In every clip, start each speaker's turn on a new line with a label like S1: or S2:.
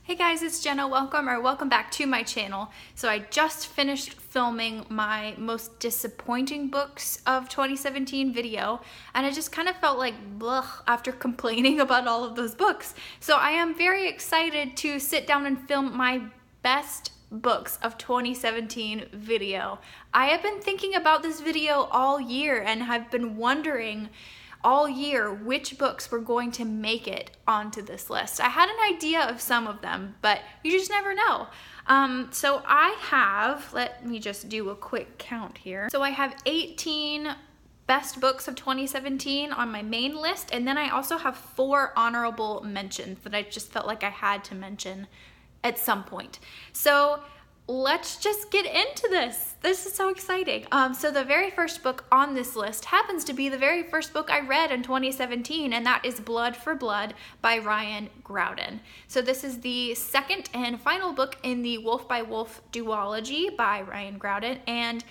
S1: Hey guys, it's Jenna. Welcome back to my channel. So I just finished filming my most disappointing books of 2017 video, and I just kind of felt like blech after complaining about all of those books. So I am very excited to sit down and film my best books of 2017 video. I have been thinking about this video all year and have been wondering all year which books were going to make it onto this list. I had an idea of some of them, but you just never know. So I have, let me just do a quick count here. So I have 18 best books of 2017 on my main list, and then I also have 4 honorable mentions that I just felt like I had to mention at some point. So let's just get into this. This is so exciting. So the very first book on this list happens to be the very first book I read in 2017, and that is Blood for Blood by Ryan Graudin. So this is the second and final book in the Wolf by Wolf duology by Ryan Graudin, and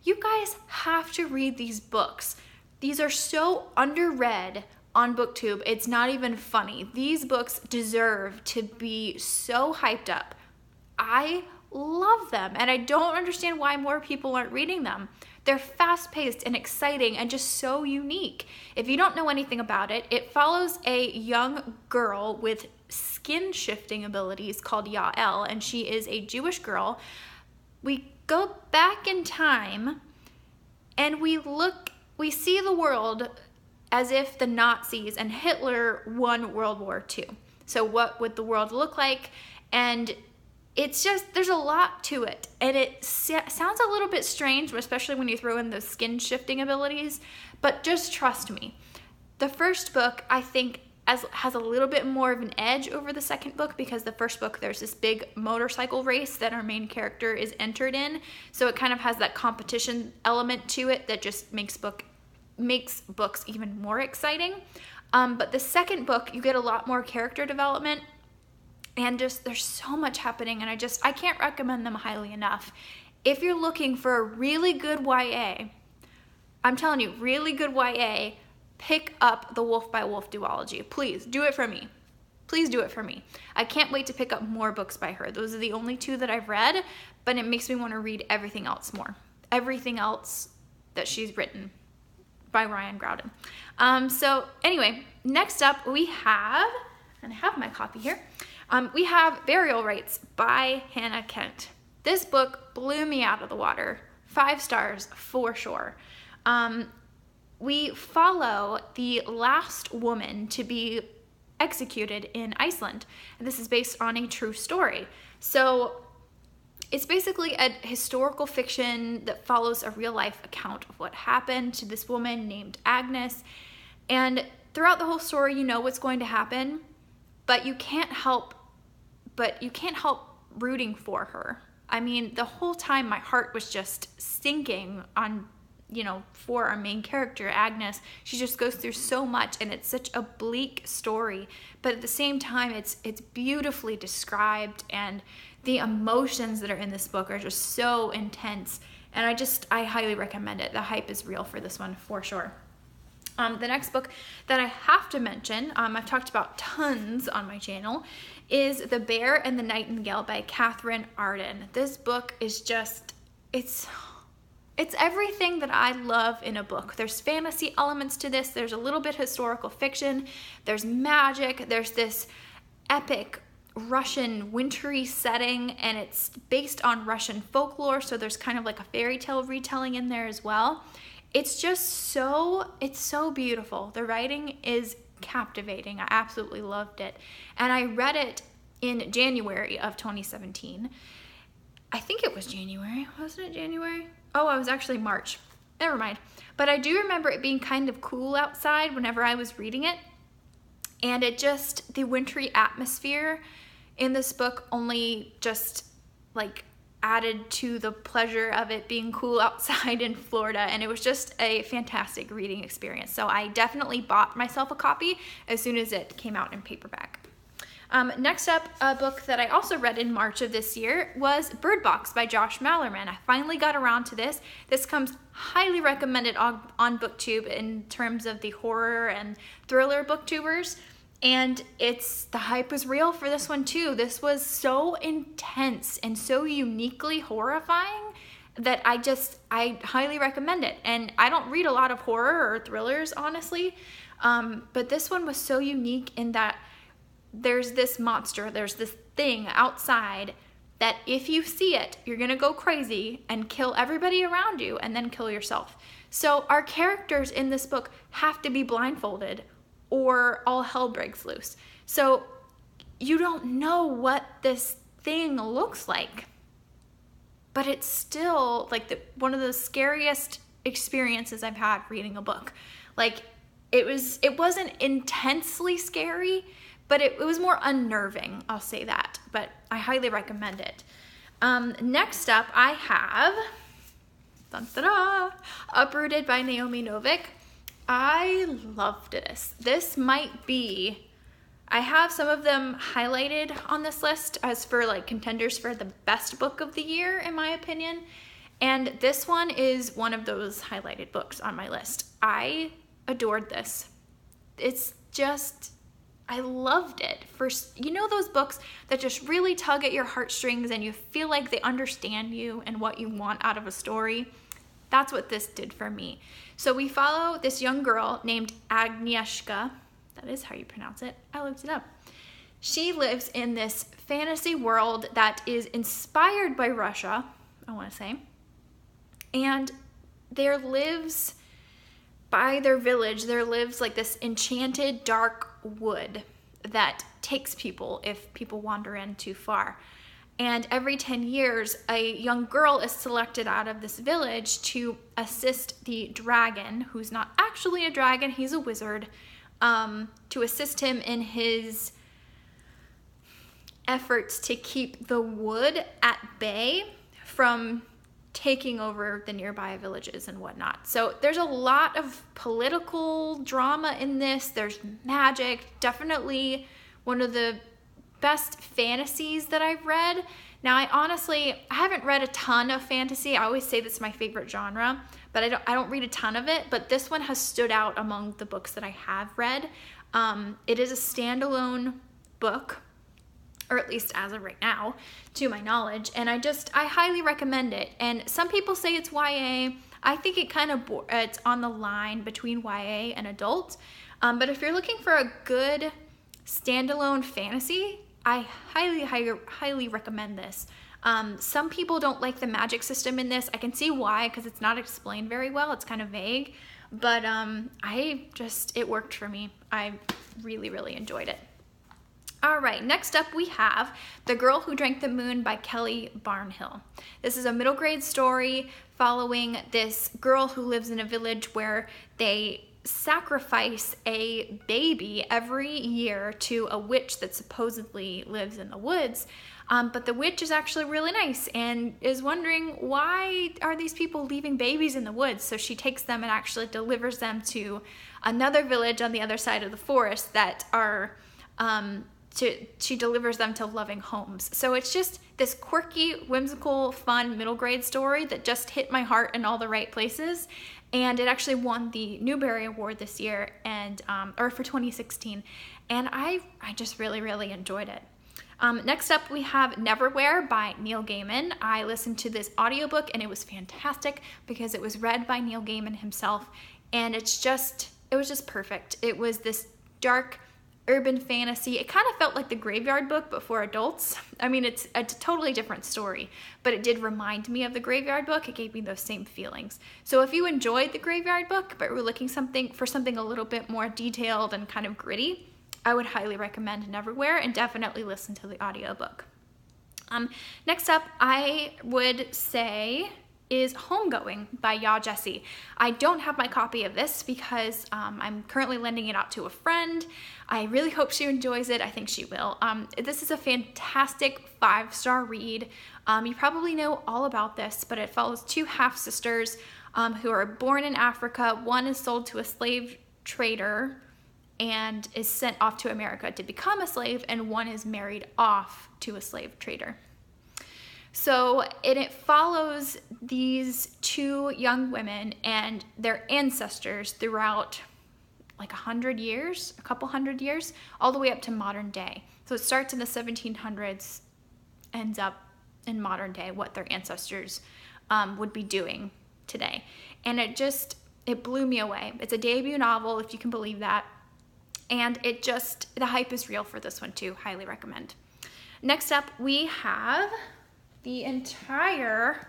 S1: you guys have to read these books. These are so underread on BookTube, it's not even funny. These books deserve to be so hyped up. I love them, and I don't understand why more people aren't reading them. They're fast-paced and exciting and just so unique. If you don't know anything about it, it follows a young girl with skin-shifting abilities called Yael, and she is a Jewish girl. We go back in time and we see the world as if the Nazis and Hitler won World War II. So what would the world look like? And it's just, there's a lot to it, and it sounds a little bit strange, especially when you throw in the skin shifting abilities, but just trust me. The first book, I think, has a little bit more of an edge over the second book, because the first book, there's this big motorcycle race that our main character is entered in, so it kind of has that competition element to it that just makes books even more exciting. But the second book, you get a lot more character development, and just there's so much happening, and I can't recommend them highly enough. If you're looking for a really good YA, I'm telling you, really good YA, pick up the Wolf by Wolf duology. Please do it for me. Please do it for me. I can't wait to pick up more books by her. Those are the only 2 that I've read, but it makes me want to read everything else more. Everything else that she's written by Ryan Graudin. So anyway, next up we have, and I have my copy here, we have Burial Rites by Hannah Kent. This book blew me out of the water. 5 stars for sure. We follow the last woman to be executed in Iceland, and this is based on a true story. So it's basically a historical fiction that follows a real-life account of what happened to this woman named Agnes, and throughout the whole story you know what's going to happen, but you can't help rooting for her. I mean, the whole time my heart was just sinking on, for our main character, Agnes. She just goes through so much, and it's such a bleak story, but at the same time, it's beautifully described, and the emotions that are in this book are just so intense, and I highly recommend it. The hype is real for this one, for sure. The next book that I have to mention, I've talked about tons on my channel, is The Bear and the Nightingale by Catherine Arden. This book is just, it's everything that I love in a book. There's fantasy elements to this, there's a little bit historical fiction, there's magic, there's this epic Russian wintry setting, and it's based on Russian folklore, so there's kind of like a fairy tale retelling in there as well. It's just it's so beautiful. The writing is captivating. I absolutely loved it. And I read it in January of 2017. I think it was January. Wasn't it January? Oh, it was actually March. Never mind. But I do remember it being kind of cool outside whenever I was reading it. And the wintry atmosphere in this book only just added to the pleasure of it being cool outside in Florida, and it was just a fantastic reading experience. So I definitely bought myself a copy as soon as it came out in paperback. Next up, a book that I also read in March of this year was Bird Box by Josh Malerman. I finally got around to this. This comes highly recommended on BookTube in terms of the horror and thriller booktubers. And the hype was real for this one too. This was so intense and so uniquely horrifying that I highly recommend it. And I don't read a lot of horror or thrillers, honestly, but this one was so unique in that there's this monster, there's this thing outside that if you see it, you're gonna go crazy and kill everybody around you and then kill yourself. So our characters in this book have to be blindfolded or all hell breaks loose. So you don't know what this thing looks like, but it's still like one of the scariest experiences I've had reading a book. Like it wasn't intensely scary, but it was more unnerving, I'll say that, but I highly recommend it. Next up I have Uprooted by Naomi Novik. I loved this. This might be, I have some of them highlighted on this list as for like contenders for the best book of the year, in my opinion. And this one is one of those highlighted books on my list. I adored this. It's just, I loved it. You know those books that just really tug at your heartstrings and you feel like they understand you and what you want out of a story? That's what this did for me. So we follow this young girl named Agnieszka. That is how you pronounce it. I looked it up. She lives in this fantasy world that is inspired by Russia, I want to say. And by their village, there lives like this enchanted dark wood that takes people if people wander in too far. And every 10 years, a young girl is selected out of this village to assist the dragon, who's not actually a dragon, he's a wizard, to assist him in his efforts to keep the wood at bay from taking over the nearby villages and whatnot. So there's a lot of political drama in this. There's magic, definitely one of the best fantasies that I've read. Now I haven't read a ton of fantasy. I always say that's my favorite genre, but I don't read a ton of it, but this one has stood out among the books that I have read. It is a standalone book, or at least as of right now, to my knowledge, and I highly recommend it. And some people say it's YA. I think it's on the line between YA and adult, but if you're looking for a good standalone fantasy, I highly recommend this. Some people don't like the magic system in this. I can see why, because it's not explained very well. It's kind of vague, but it worked for me. I really, really enjoyed it. All right, next up we have The Girl Who Drank the Moon by Kelly Barnhill. This is a middle grade story following this girl who lives in a village where they sacrifice a baby every year to a witch that supposedly lives in the woods. But the witch is actually really nice and is wondering, why are these people leaving babies in the woods? So she takes them and actually delivers them to another village on the other side of the forest that are, she delivers them to loving homes. So it's just this quirky, whimsical, fun middle grade story that just hit my heart in all the right places. And it actually won the Newbery Award this year, or for 2016. And I just really, really enjoyed it. Next up, we have Neverwhere by Neil Gaiman. I listened to this audiobook and it was fantastic because it was read by Neil Gaiman himself. And it was just perfect. It was this dark urban fantasy. It kind of felt like The Graveyard Book, but for adults. I mean, it's a totally different story, but it did remind me of The Graveyard Book. It gave me those same feelings. So if you enjoyed The Graveyard Book, but were looking for something a little bit more detailed and kind of gritty, I would highly recommend Neverwhere and definitely listen to the audiobook. Next up, I would say is Homegoing by Ya Jessie. I don't have my copy of this because I'm currently lending it out to a friend. I really hope she enjoys it. I think she will. This is a fantastic 5-star read. You probably know all about this, but it follows two half-sisters who are born in Africa. One is sold to a slave trader and is sent off to America to become a slave, and one is married off to a slave trader. So it follows these two young women and their ancestors throughout like 100 years, a couple hundred years, all the way up to modern day. So it starts in the 1700s, ends up in modern day, what their ancestors would be doing today. And it blew me away. It's a debut novel, if you can believe that. And the hype is real for this one too. Highly recommend. Next up, we have the entire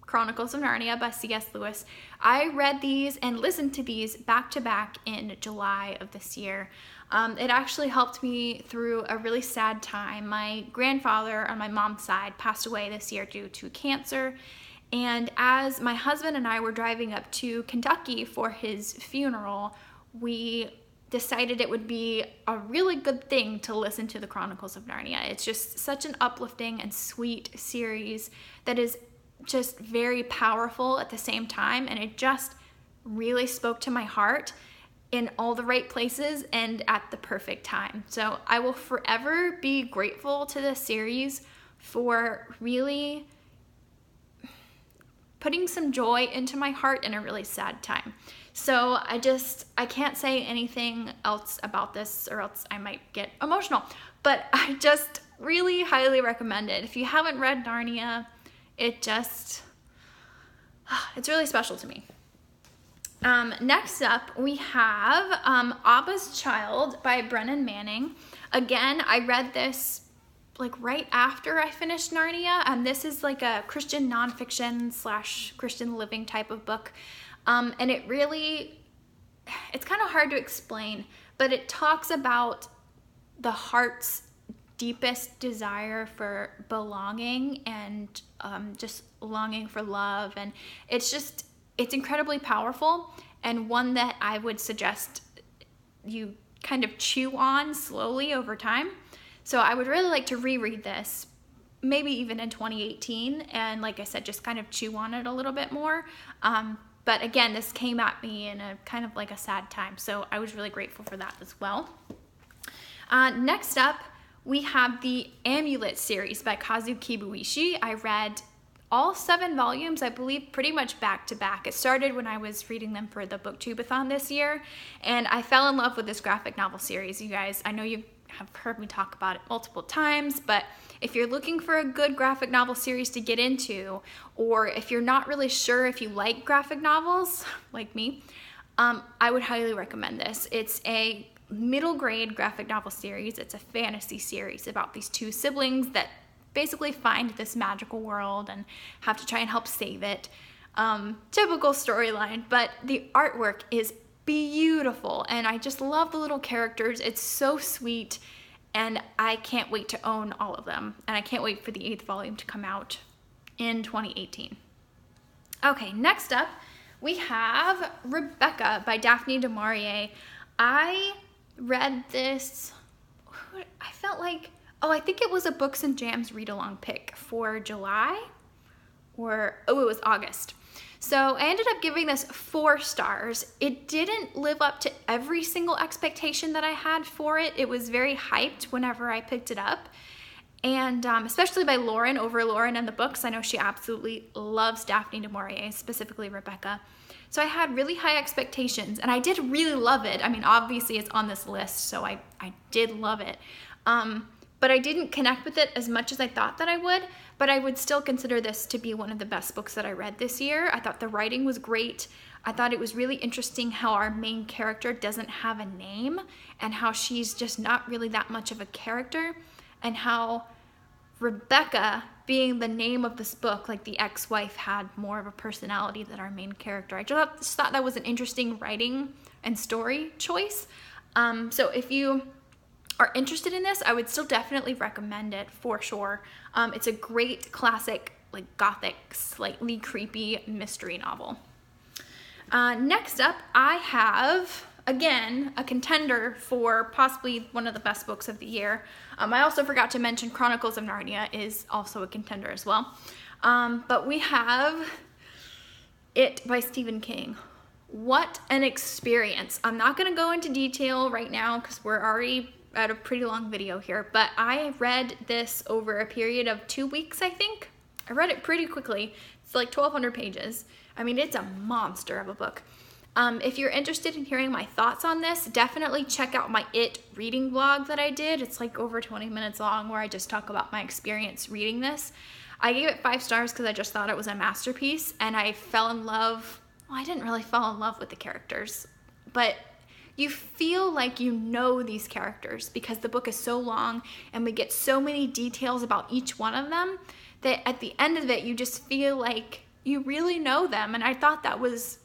S1: Chronicles of Narnia by C.S. Lewis. I read these and listened to these back to back in July of this year. It actually helped me through a really sad time. My grandfather on my mom's side passed away this year due to cancer. And as my husband and I were driving up to Kentucky for his funeral, we decided it would be a really good thing to listen to the Chronicles of Narnia. It's just such an uplifting and sweet series that is just very powerful at the same time, and it just really spoke to my heart in all the right places and at the perfect time. So I will forever be grateful to this series for really putting some joy into my heart in a really sad time. So I can't say anything else about this or else I might get emotional, but I just really highly recommend it. If you haven't read Narnia, it's really special to me. Next up, we have Abba's Child by Brennan Manning. Again, I read this like right after I finished Narnia, and this is like a Christian nonfiction / Christian living type of book. And it's kind of hard to explain, but it talks about the heart's deepest desire for belonging and just longing for love. And it's incredibly powerful, and one that I would suggest you kind of chew on slowly over time. So I would really like to reread this, maybe even in 2018, and like I said, just kind of chew on it a little bit more. But again, this came at me in a kind of like a sad time, so I was really grateful for that as well. Next up, we have the Amulet series by Kazu Kibuishi. I read all 7 volumes, I believe, pretty much back to back. It started when I was reading them for the Booktubeathon this year, and I fell in love with this graphic novel series, you guys. I know you have heard me talk about it multiple times, but if you're looking for a good graphic novel series to get into, or if you're not really sure if you like graphic novels, like me, I would highly recommend this. It's a middle grade graphic novel series. It's a fantasy series about these 2 siblings that basically find this magical world and have to try and help save it. Typical storyline, but the artwork is beautiful, and I just love the little characters. It's so sweet, and I can't wait to own all of them, and I can't wait for the 8th volume to come out in 2018. Okay, next up, we have Rebecca by Daphne du Maurier. I read this, I felt like, I think it was a Books and Jams read-along pick for July, it was August. So I ended up giving this 4 stars. It didn't live up to every single expectation that I had for it. It was very hyped whenever I picked it up. And especially by Lauren, over Lauren and the books. I know she absolutely loves Daphne du Maurier, specifically Rebecca. So I had really high expectations, and I did really love it. I mean, obviously it's on this list, so I did love it. But I didn't connect with it as much as I thought that I would, but I would still consider this to be one of the best books that I read this year. I thought the writing was great. I thought it was really interesting how our main character doesn't have a name, and how she's just not really that much of a character, and how Rebecca, being the name of this book, like the ex-wife, had more of a personality than our main character. I just thought that was an interesting writing and story choice. So if you are interested in this, I would still definitely recommend it for sure. It's a great classic, like gothic, slightly creepy mystery novel. Next up, I have, again, a contender for possibly one of the best books of the year. I also forgot to mention Chronicles of Narnia is also a contender as well. But we have It by Stephen King. What an experience. I'm not going to go into detail right now because we're already at a pretty long video here, but I read this over a period of 2 weeks, I think. I read it pretty quickly. It's like 1,200 pages. I mean, it's a monster of a book. If you're interested in hearing my thoughts on this, definitely check out my It reading vlog that I did. It's like over 20 minutes long where I just talk about my experience reading this. I gave it 5 stars because I just thought it was a masterpiece, and I fell in love. Well, I didn't really fall in love with the characters, but you feel like you know these characters because the book is so long and we get so many details about each one of them that at the end of it, you just feel like you really know them. And I thought that was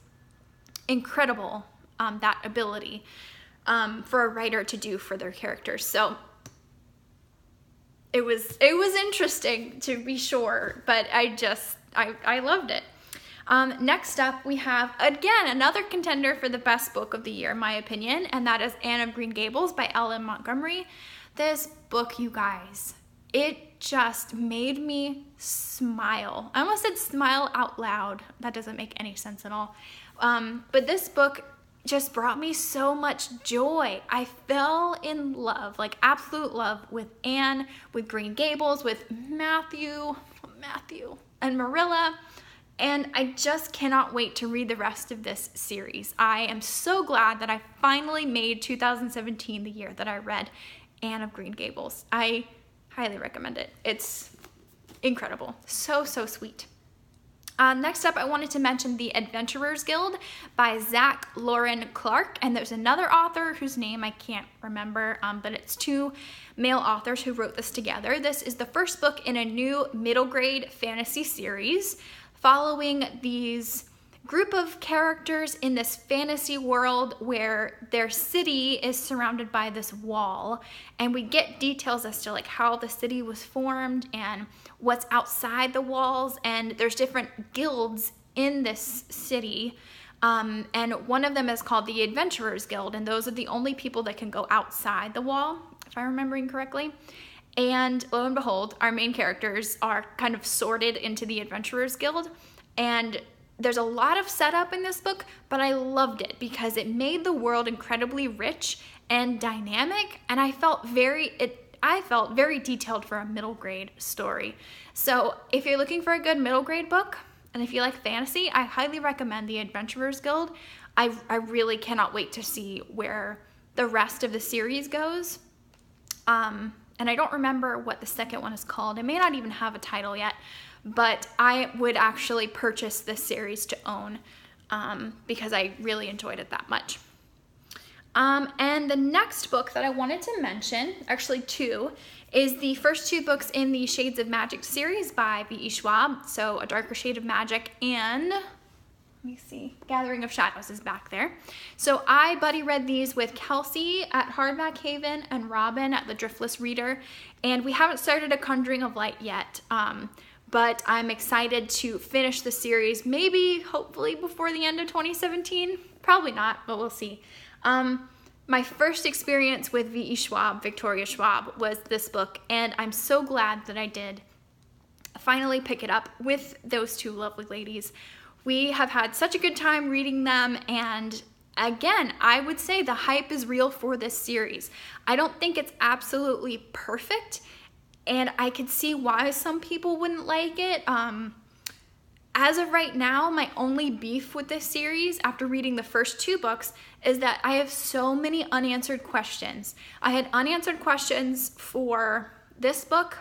S1: incredible, that ability for a writer to do for their characters. So it was interesting, to be sure, but I loved it. Next up, we have, again, another contender for the best book of the year, in my opinion, and that is Anne of Green Gables by Ellen Montgomery. This book, you guys, it just made me smile. I almost said smile out loud. That doesn't make any sense at all. But this book just brought me so much joy. I fell in love, like absolute love, with Anne, with Green Gables, with Matthew, and Marilla. And I just cannot wait to read the rest of this series. I am so glad that I finally made 2017 the year that I read Anne of Green Gables. I highly recommend it. It's incredible. So sweet. Next up, I wanted to mention The Adventurers Guild by Zach Lauren Clark. And there's another author whose name I can't remember, but it's 2 male authors who wrote this together. This is the first book in a new middle grade fantasy series following these group of characters in this fantasy world where their city is surrounded by this wall, and we get details as to like how the city was formed and what's outside the walls, and there's different guilds in this city, and one of them is called the Adventurers Guild, and those are the only people that can go outside the wall, if I'm remembering correctly. And lo and behold, our main characters are kind of sorted into the Adventurers Guild, and there's a lot of setup in this book, but I loved it because it made the world incredibly rich and dynamic, and I felt very detailed for a middle grade story. So if you're looking for a good middle grade book, and if you like fantasy, I highly recommend The Adventurers Guild. I really cannot wait to see where the rest of the series goes. And I don't remember what the second one is called. It may not even have a title yet, but I would actually purchase this series to own because I really enjoyed it that much. And the next book that I wanted to mention, actually 2, is the first 2 books in the Shades of Magic series by V.E. Schwab. So A Darker Shade of Magic and, let me see, Gathering of Shadows is back there. So I buddy read these with Kelsey at Hardback Haven and Robin at the Driftless Reader, and we haven't started A Conjuring of Light yet, but I'm excited to finish the series, maybe, hopefully, before the end of 2017. Probably not, but we'll see. My first experience with V.E. Schwab, Victoria Schwab, was this book, and I'm so glad that I did finally pick it up with those 2 lovely ladies. We have had such a good time reading them, and again, I would say the hype is real for this series. I don't think it's absolutely perfect, and I could see why some people wouldn't like it. As of right now, my only beef with this series, after reading the first 2 books, is that I have so many unanswered questions. I had unanswered questions for this book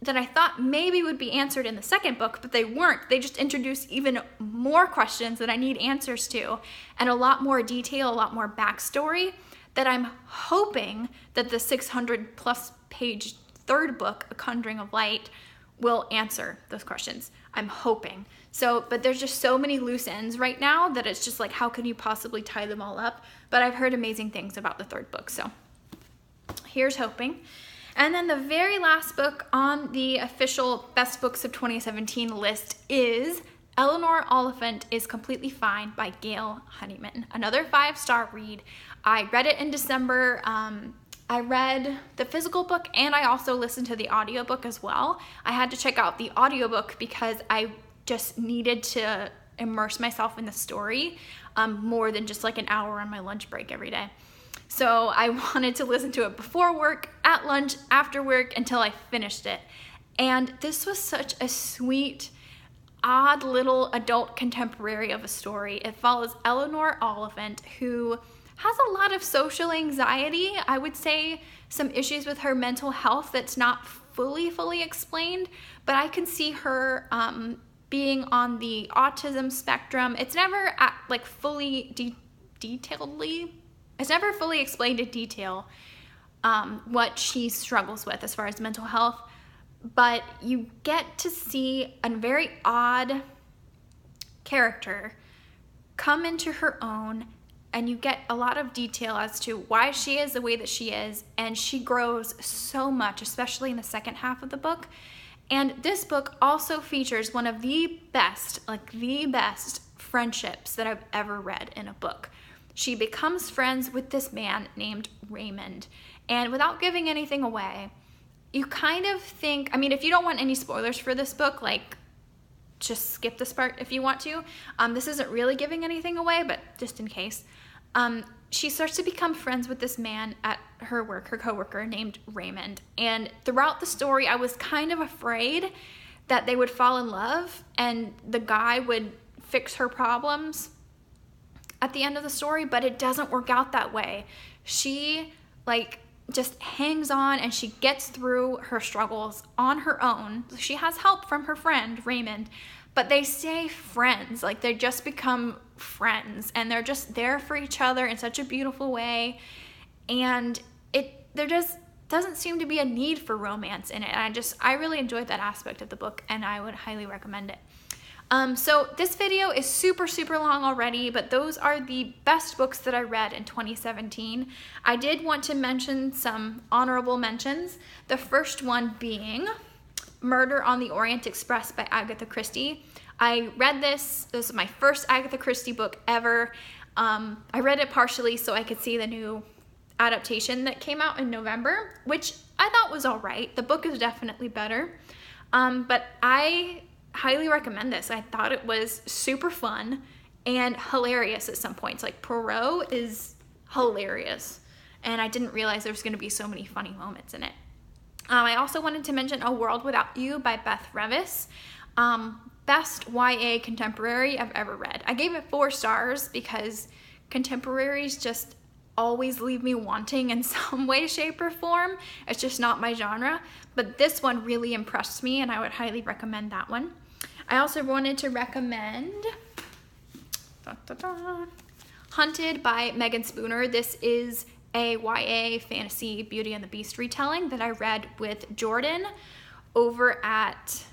S1: that I thought maybe would be answered in the second book, but they weren't. They just introduced even more questions that I need answers to, and a lot more detail, a lot more backstory, that I'm hoping that the 600+ page 3rd book, A Conjuring of Light, will answer those questions. I'm hoping. So, but there's just so many loose ends right now that it's just like, how can you possibly tie them all up? But I've heard amazing things about the 3rd book, so here's hoping. And then the very last book on the official Best Books of 2017 list is Eleanor, Oliphant is Completely Fine by Gail Honeyman. Another 5-star read. I read it in December. I read the physical book, and I also listened to the audiobook as well. I had to check out the audiobook because I just needed to immerse myself in the story more than just like an hour on my lunch break every day. So I wanted to listen to it before work, at lunch, after work, until I finished it. And this was such a sweet, odd little adult contemporary of a story. It follows Eleanor Oliphant, who has a lot of social anxiety. I would say some issues with her mental health that's not fully explained, but I can see her being on the autism spectrum. It's never like fully detailedly, it's never fully explained in detail what she struggles with as far as mental health, but you get to see a very odd character come into her own, and you get a lot of detail as to why she is the way that she is, and she grows so much, especially in the second half of the book. And this book also features one of the best, like the best friendships that I've ever read in a book. She becomes friends with this man named Raymond, and without giving anything away, you kind of think, I mean, if you don't want any spoilers for this book, like, just skip this part if you want to. This isn't really giving anything away, but just in case. She starts to become friends with this man at her work, her coworker named Raymond. And throughout the story, I was kind of afraid that they would fall in love and the guy would fix her problems at the end of the story, but it doesn't work out that way. She, like, just hangs on and she gets through her struggles on her own. She has help from her friend Raymond, but they stay friends. Like, they just become friends and they're just there for each other in such a beautiful way, and there just doesn't seem to be a need for romance in it. And I really enjoyed that aspect of the book, and I would highly recommend it. So this video is super long already, but those are the best books that I read in 2017. I did want to mention some honorable mentions. The first one being Murder on the Orient Express by Agatha Christie. I read this is my first Agatha Christie book ever. I read it partially so I could see the new adaptation that came out in November, which I thought was all right. The book is definitely better, but I highly recommend this. I thought it was super fun and hilarious at some points. Like, Poirot is hilarious, and I didn't realize there was going to be so many funny moments in it. I also wanted to mention A World Without You by Beth Revis. Best YA contemporary I've ever read. I gave it 4 stars because contemporaries just always leave me wanting in some way, shape, or form. It's just not my genre, but this one really impressed me, and I would highly recommend that one. I also wanted to recommend Hunted by Megan Spooner. This is a YA fantasy Beauty and the Beast retelling that I read with Jordan over at,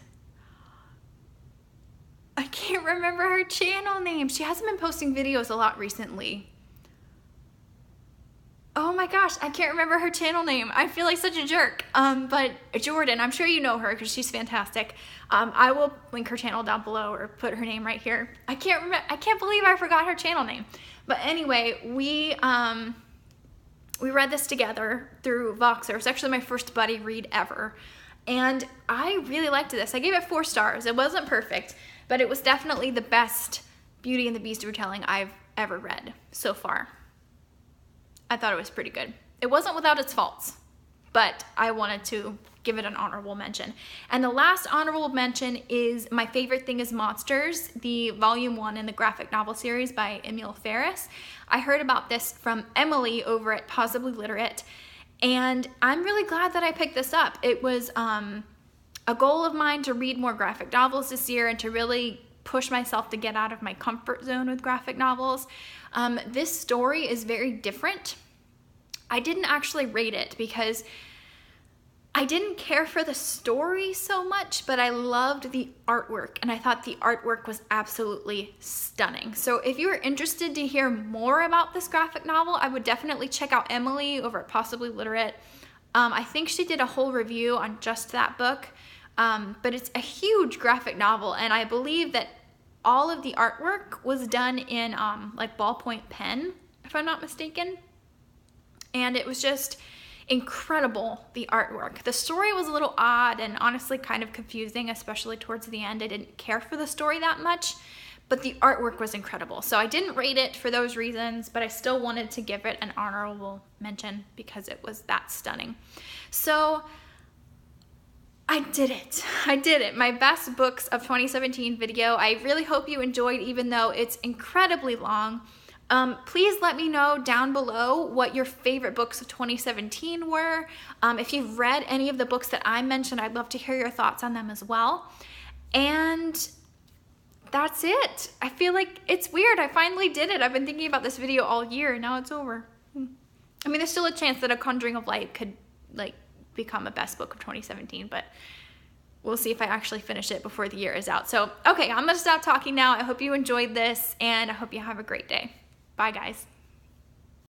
S1: I can't remember her channel name. She hasn't been posting videos a lot recently. Oh my gosh, I can't remember her channel name. I feel like such a jerk. But Jordan, I'm sure you know her because she's fantastic. I will link her channel down below or put her name right here. I can't believe I forgot her channel name. But anyway, we read this together through Voxer. It was actually my first buddy read ever. And I really liked this. I gave it 4 stars. It wasn't perfect, but it was definitely the best Beauty and the Beast retelling I've ever read so far. I thought it was pretty good. It wasn't without its faults, but I wanted to give it an honorable mention. And the last honorable mention is My Favorite Thing is Monsters, the volume 1 in the graphic novel series by Emil Ferris. I heard about this from Emily over at Possibly Literate, and I'm really glad that I picked this up. It was a goal of mine to read more graphic novels this year and to really push myself to get out of my comfort zone with graphic novels. This story is very different. I didn't actually rate it because I didn't care for the story so much, but I loved the artwork, and I thought the artwork was absolutely stunning. So if you are interested to hear more about this graphic novel, I would definitely check out Emily over at Possibly Literate. I think she did a whole review on just that book, but it's a huge graphic novel, and I believe that all of the artwork was done in like ballpoint pen, if I'm not mistaken. And it was just incredible, the artwork. The story was a little odd and honestly kind of confusing, especially towards the end. I didn't care for the story that much, but the artwork was incredible. So I didn't rate it for those reasons, but I still wanted to give it an honorable mention because it was that stunning. So I did it. I did it. My best books of 2017 video. I really hope you enjoyed, even though it's incredibly long. Please let me know down below what your favorite books of 2017 were. If you've read any of the books that I mentioned, I'd love to hear your thoughts on them as well. And that's it. I feel like it's weird. I finally did it. I've been thinking about this video all year, and now it's over. I mean, there's still a chance that A Conjuring of Light could like become a best book of 2017, but we'll see if I actually finish it before the year is out. So, okay, I'm gonna stop talking now. I hope you enjoyed this, and I hope you have a great day. Bye, guys.